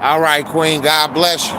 All right, Queen. God bless you.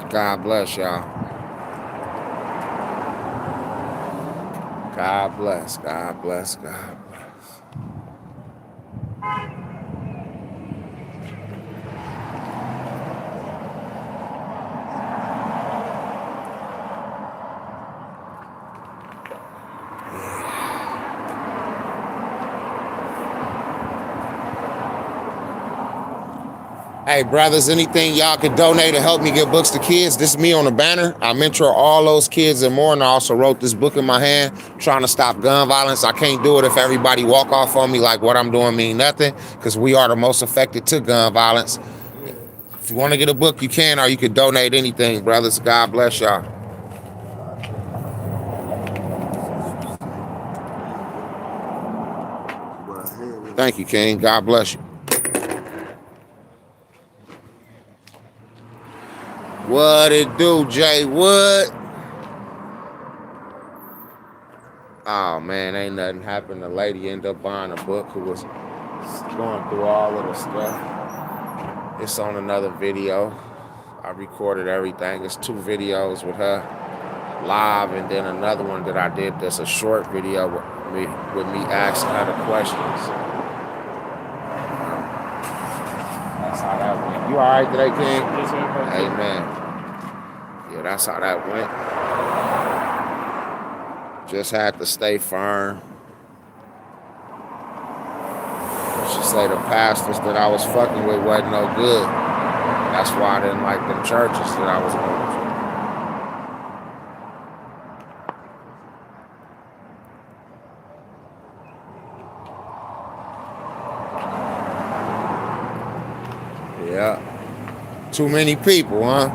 God bless y'all. God bless. God bless. God bless. Hey, brothers, anything y'all could donate to help me get books to kids? This is me on the banner. I mentor all those kids and more, and I also wrote this book in my hand, trying to stop gun violence. I can't do it if everybody walk off on me like what I'm doing mean nothing, because we are the most affected to gun violence. If you want to get a book, you can, or you could donate anything, brothers. God bless y'all. Thank you, King. God bless you. What it do, Jay Wood? Oh, man, ain't nothing happened. The lady ended up buying a book who was going through all of the stuff. It's on another video. I recorded everything. It's 2 videos with her live, and then another one that I did that's a short video with me asking her the questions. That's how that went. You all right today, King? Yes, sir. Amen. Yeah, that's how that went. Just had to stay firm. She say the pastors that I was fucking with wasn't no good. That's why I didn't like them churches that I was going to. Yeah. Too many people, huh?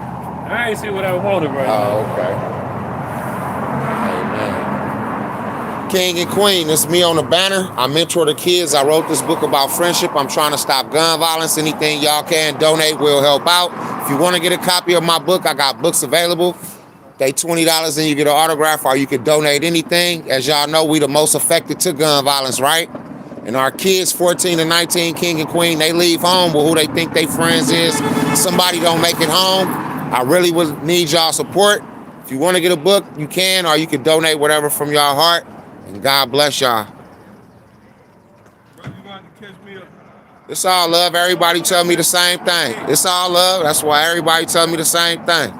I ain't see what I wanted right now. Oh, okay. Amen. King and Queen, this is me on the banner. I mentor the kids. I wrote this book about friendship. I'm trying to stop gun violence. Anything y'all can donate will help out. If you want to get a copy of my book, I got books available. They $20 and you get an autograph, or you could donate anything. As y'all know, we the most affected to gun violence, right? And our kids, 14 to 19, King and Queen, they leave home with who they think they friends is. Somebody don't make it home. I really would need y'all support. If you want to get a book, you can, or you can donate whatever from your heart. And God bless y'all. It's all love. Everybody tell me the same thing. It's all love. That's why everybody tell me the same thing.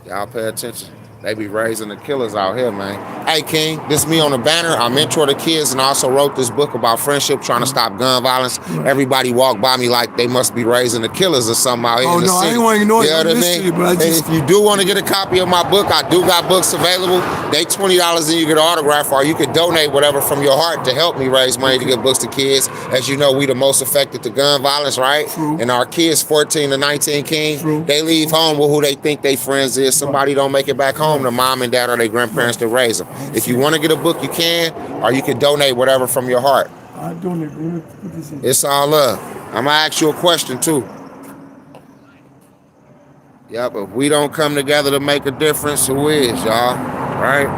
Y'all pay attention. They be raising the killers out here, man. Hey, King, this me on the banner. I mentor the kids and also wrote this book about friendship, trying to stop gun violence. Everybody walk by me like they must be raising the killers or something out here in the city. I ain't want to ignore You know what I mean? And if you do want to get a copy of my book, I do got books available. They $20 and you get an autograph, or you could donate whatever from your heart to help me raise money to get books to kids. As you know, we the most affected to gun violence, right? True. And our kids, 14 to 19, King, True. they leave home with who they think they friends is. Somebody don't make it back home, the mom and dad or their grandparents that raise them. If you want to get a book, you can, or you can donate whatever from your heart. I donate. Let me put this in. It's all love. I'm gonna ask you a question too. Yep, if we don't come together to make a difference, who is, y'all? Right?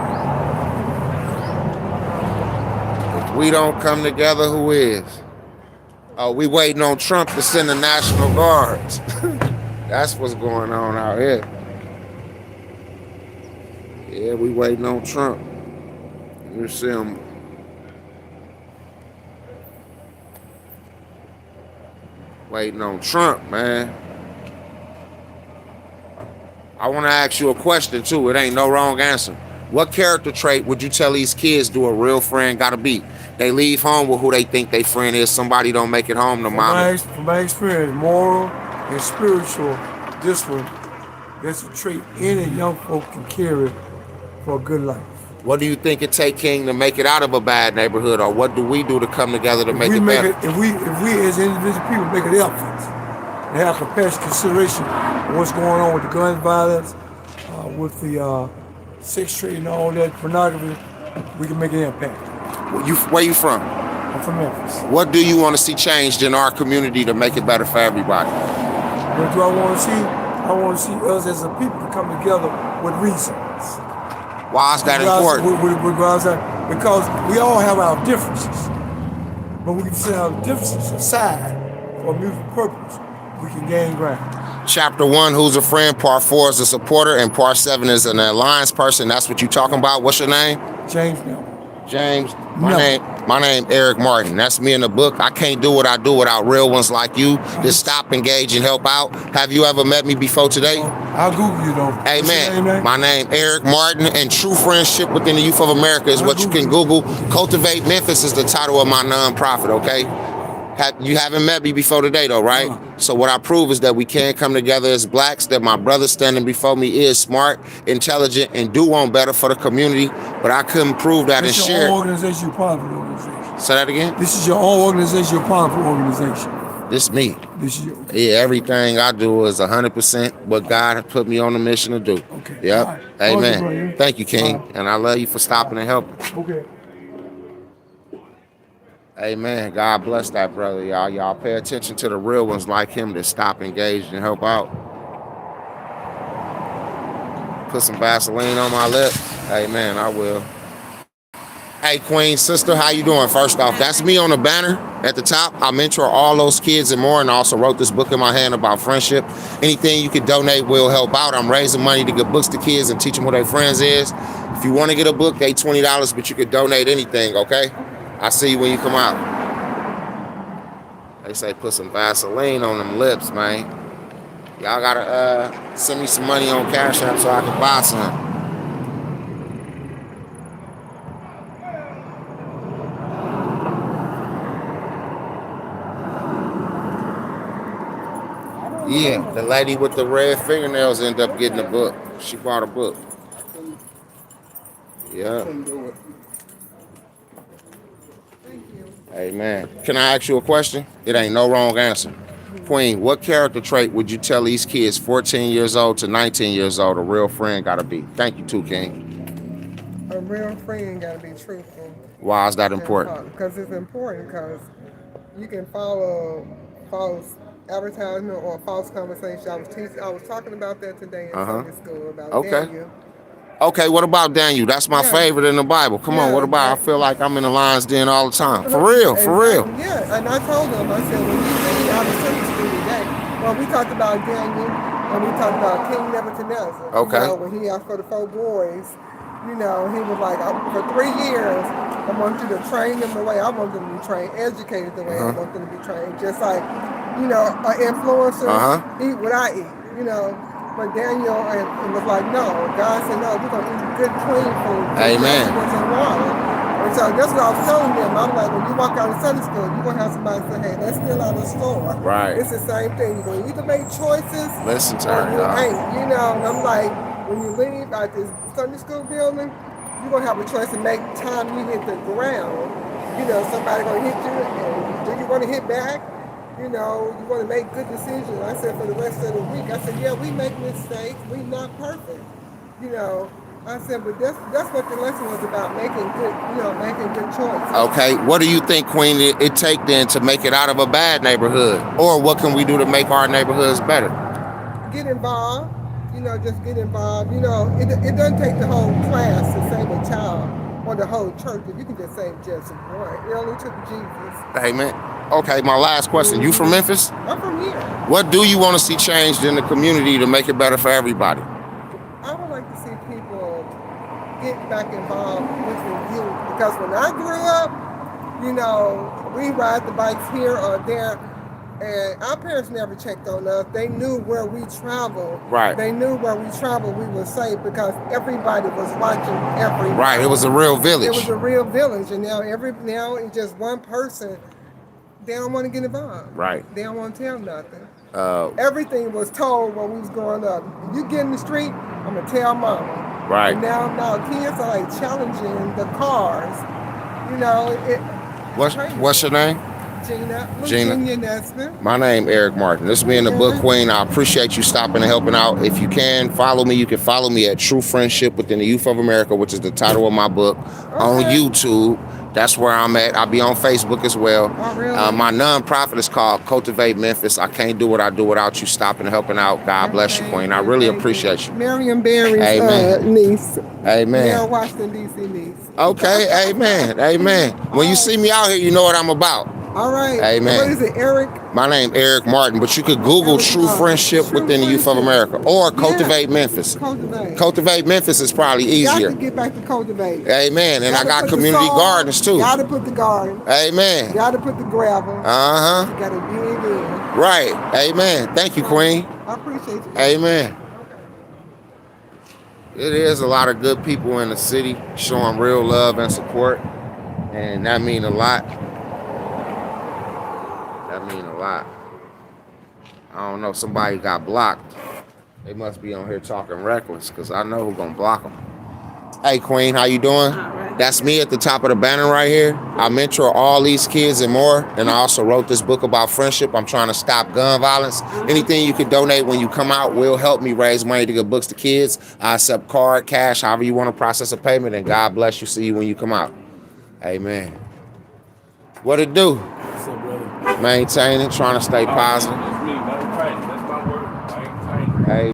If we don't come together, who is? Oh, we waiting on Trump to send the National Guards. That's what's going on out here. Yeah, we waiting on Trump. You see him. Waiting on Trump, man. I want to ask you a question too. It ain't no wrong answer. What character trait would you tell these kids do a real friend gotta be? They leave home with who they think their friend is. Somebody don't make it home to mama. From my experience, moral and spiritual discipline, that's a trait any young folk can carry for a good life. What do you think it take, King, to make it out of a bad neighborhood, or what do we do to come together to make it better? If we as individual people make an effort and have compassion, consideration of what's going on with the gun violence, with the sex trade and all that, pornography, we can make an impact. Where you from? I'm from Memphis. What do you want to see changed in our community to make it better for everybody? What do I want to see? I want to see us as a people come together with reasons. Why is that important? Because we all have our differences, but we can set our differences aside for a mutual purpose. We can gain ground. Chapter 1, who's a friend? Part 4 is a supporter, and part 7 is an alliance person. That's what you talking about. What's your name? James Miller. James. My name Eric Martin. That's me in the book. I can't do what I do without real ones like you. Just stop, engage, and help out. Have you ever met me before today? I'll Google you though. Hey man, my name Eric Martin, and True Friendship Within the Youth of America is what you can Google. Cultivate Memphis is the title of my nonprofit, okay? You haven't met me before today though, right? So what I prove is that we can come together as blacks, that my brother standing before me is smart, intelligent, and do want better for the community, but I couldn't prove that and share. This is your own organization, you're part of the organization. Say that again? This is your own organization, you're part of the organization. This me. This is your... Yeah, everything I do is 100% what God has put me on the mission to do. Okay. Yep. Right. Amen. Thank you, King. And I love you for stopping and helping. Okay. Amen. God bless that brother, y'all. Y'all pay attention to the real ones like him that stop, engage, and help out. Put some Vaseline on my lips. Amen. I will. Hey, Queen, sister, how you doing? First off, that's me on the banner at the top. I mentor all those kids and more, and I also wrote this book in my hand about friendship. Anything you could donate will help out. I'm raising money to get books to kids and teach them who their friends is. If you want to get a book, they $20, but you could donate anything, okay? I see you when you come out. They say put some Vaseline on them lips, man. Y'all gotta send me some money on Cash App so I can buy some. Yeah, the lady with the red fingernails ended up getting a book. She bought a book. Yeah. Amen. Can I ask you a question? It ain't no wrong answer. Queen, what character trait would you tell these kids 14 years old to 19 years old a real friend gotta be? Thank you too, King. A real friend gotta be truthful. Why is that important? Because it's important, because you can follow false advertisement or false conversation. I was talking about that today in Sunday school about Daniel. Okay, what about Daniel? That's my favorite in the Bible. Come on, what about? I feel like I'm in the lion's den all the time. For real. Yeah, and I told them, I said, I was Sunday school today. Well, we talked about Daniel, and we talked about King Nebuchadnezzar. Okay. You know, when he asked for the 4 boys, you know, he was like, for 3 years, I want you to train them the way I want them to be trained, educated the way I want them to be trained. Just like, you know, an influencer eat what I eat, you know. But Daniel and was like, no. God said, no, we're going to eat good, clean food. Amen. Vegetables and water. And so that's what I was telling them. I'm like, when you walk out of Sunday school, you're going to have somebody say, hey, that's still out of the store. Right. It's the same thing. You're going to either make choices Listen to or her, you y'all. ain't. You know, and I'm like, when you leave out this Sunday school building, you're going to have a choice to make time you hit the ground. You know, somebody going to hit you, and do you want to hit back? You know, you want to make good decisions. I said for the rest of the week, I said, yeah, we make mistakes. We not perfect. You know, I said, but that's what the lesson was about, making good choices. Okay, what do you think, Queen, it take then to make it out of a bad neighborhood? Or what can we do to make our neighborhoods better? Get involved. You know, just get involved. You know, it doesn't take the whole class to save a child or the whole church. If you can just save just one. It only took Jesus. Amen. Okay, my last question. You from Memphis? I'm from here. What do you want to see changed in the community to make it better for everybody? I would like to see people get back involved with the youth. Because when I grew up, you know, we ride the bikes here or there, and our parents never checked on us. They knew where we traveled. Right. They knew where we traveled, we were safe because everybody was watching everybody. Right, it was a real village. It was a real village, and now it's just one person. They don't want to get involved. Right. They don't want to tell nothing. Everything was told when we was growing up. You get in the street, I'm gonna tell mama. Right. And now kids are like challenging the cars. You know, What's your name? Gina. Gina Nesbitt. My name Eric Martin. This is me in the book, Queen. I appreciate you stopping and helping out. If you can, follow me. You can follow me at True Friendship Within the Youth of America, which is the title of my book, on YouTube. That's where I'm at. I'll be on Facebook as well. Oh, really? My nonprofit is called Cultivate Memphis. I can't do what I do without you stopping and helping out. God bless you, Queen. I really appreciate you. Marion Barry's niece. Amen. Mayor Washington, D.C. niece. Okay, amen, amen. When you see me out here, you know what I'm about. All right. Amen. What is it, Eric? My name Eric Martin, but you could Google True Friendship Within the Youth of America or Cultivate Memphis. Cultivate Memphis is probably easier. Got to get back to Cultivate. Amen. And I got community gardens too. Got to put the garden. Amen. Got to put the gravel. Uh-huh. You got to dig in. Right. Amen. Thank you, Queen. I appreciate you. Amen. It is a lot of good people in the city showing real love and support, and that mean a lot. That mean a lot. I don't know, somebody got blocked. They must be on here talking reckless, because I know who's gonna block them. Hey, Queen, how you doing? Right. That's me at the top of the banner right here. I mentor all these kids and more, and I also wrote this book about friendship. I'm trying to stop gun violence. Anything you can donate when you come out will help me raise money to get books to kids. I accept card, cash, however you want to process a payment, and God bless you. See you when you come out. Amen. What it do? What's up, brother? Maintaining, trying to stay positive. That's me, man. That's my word. I ain't Hey.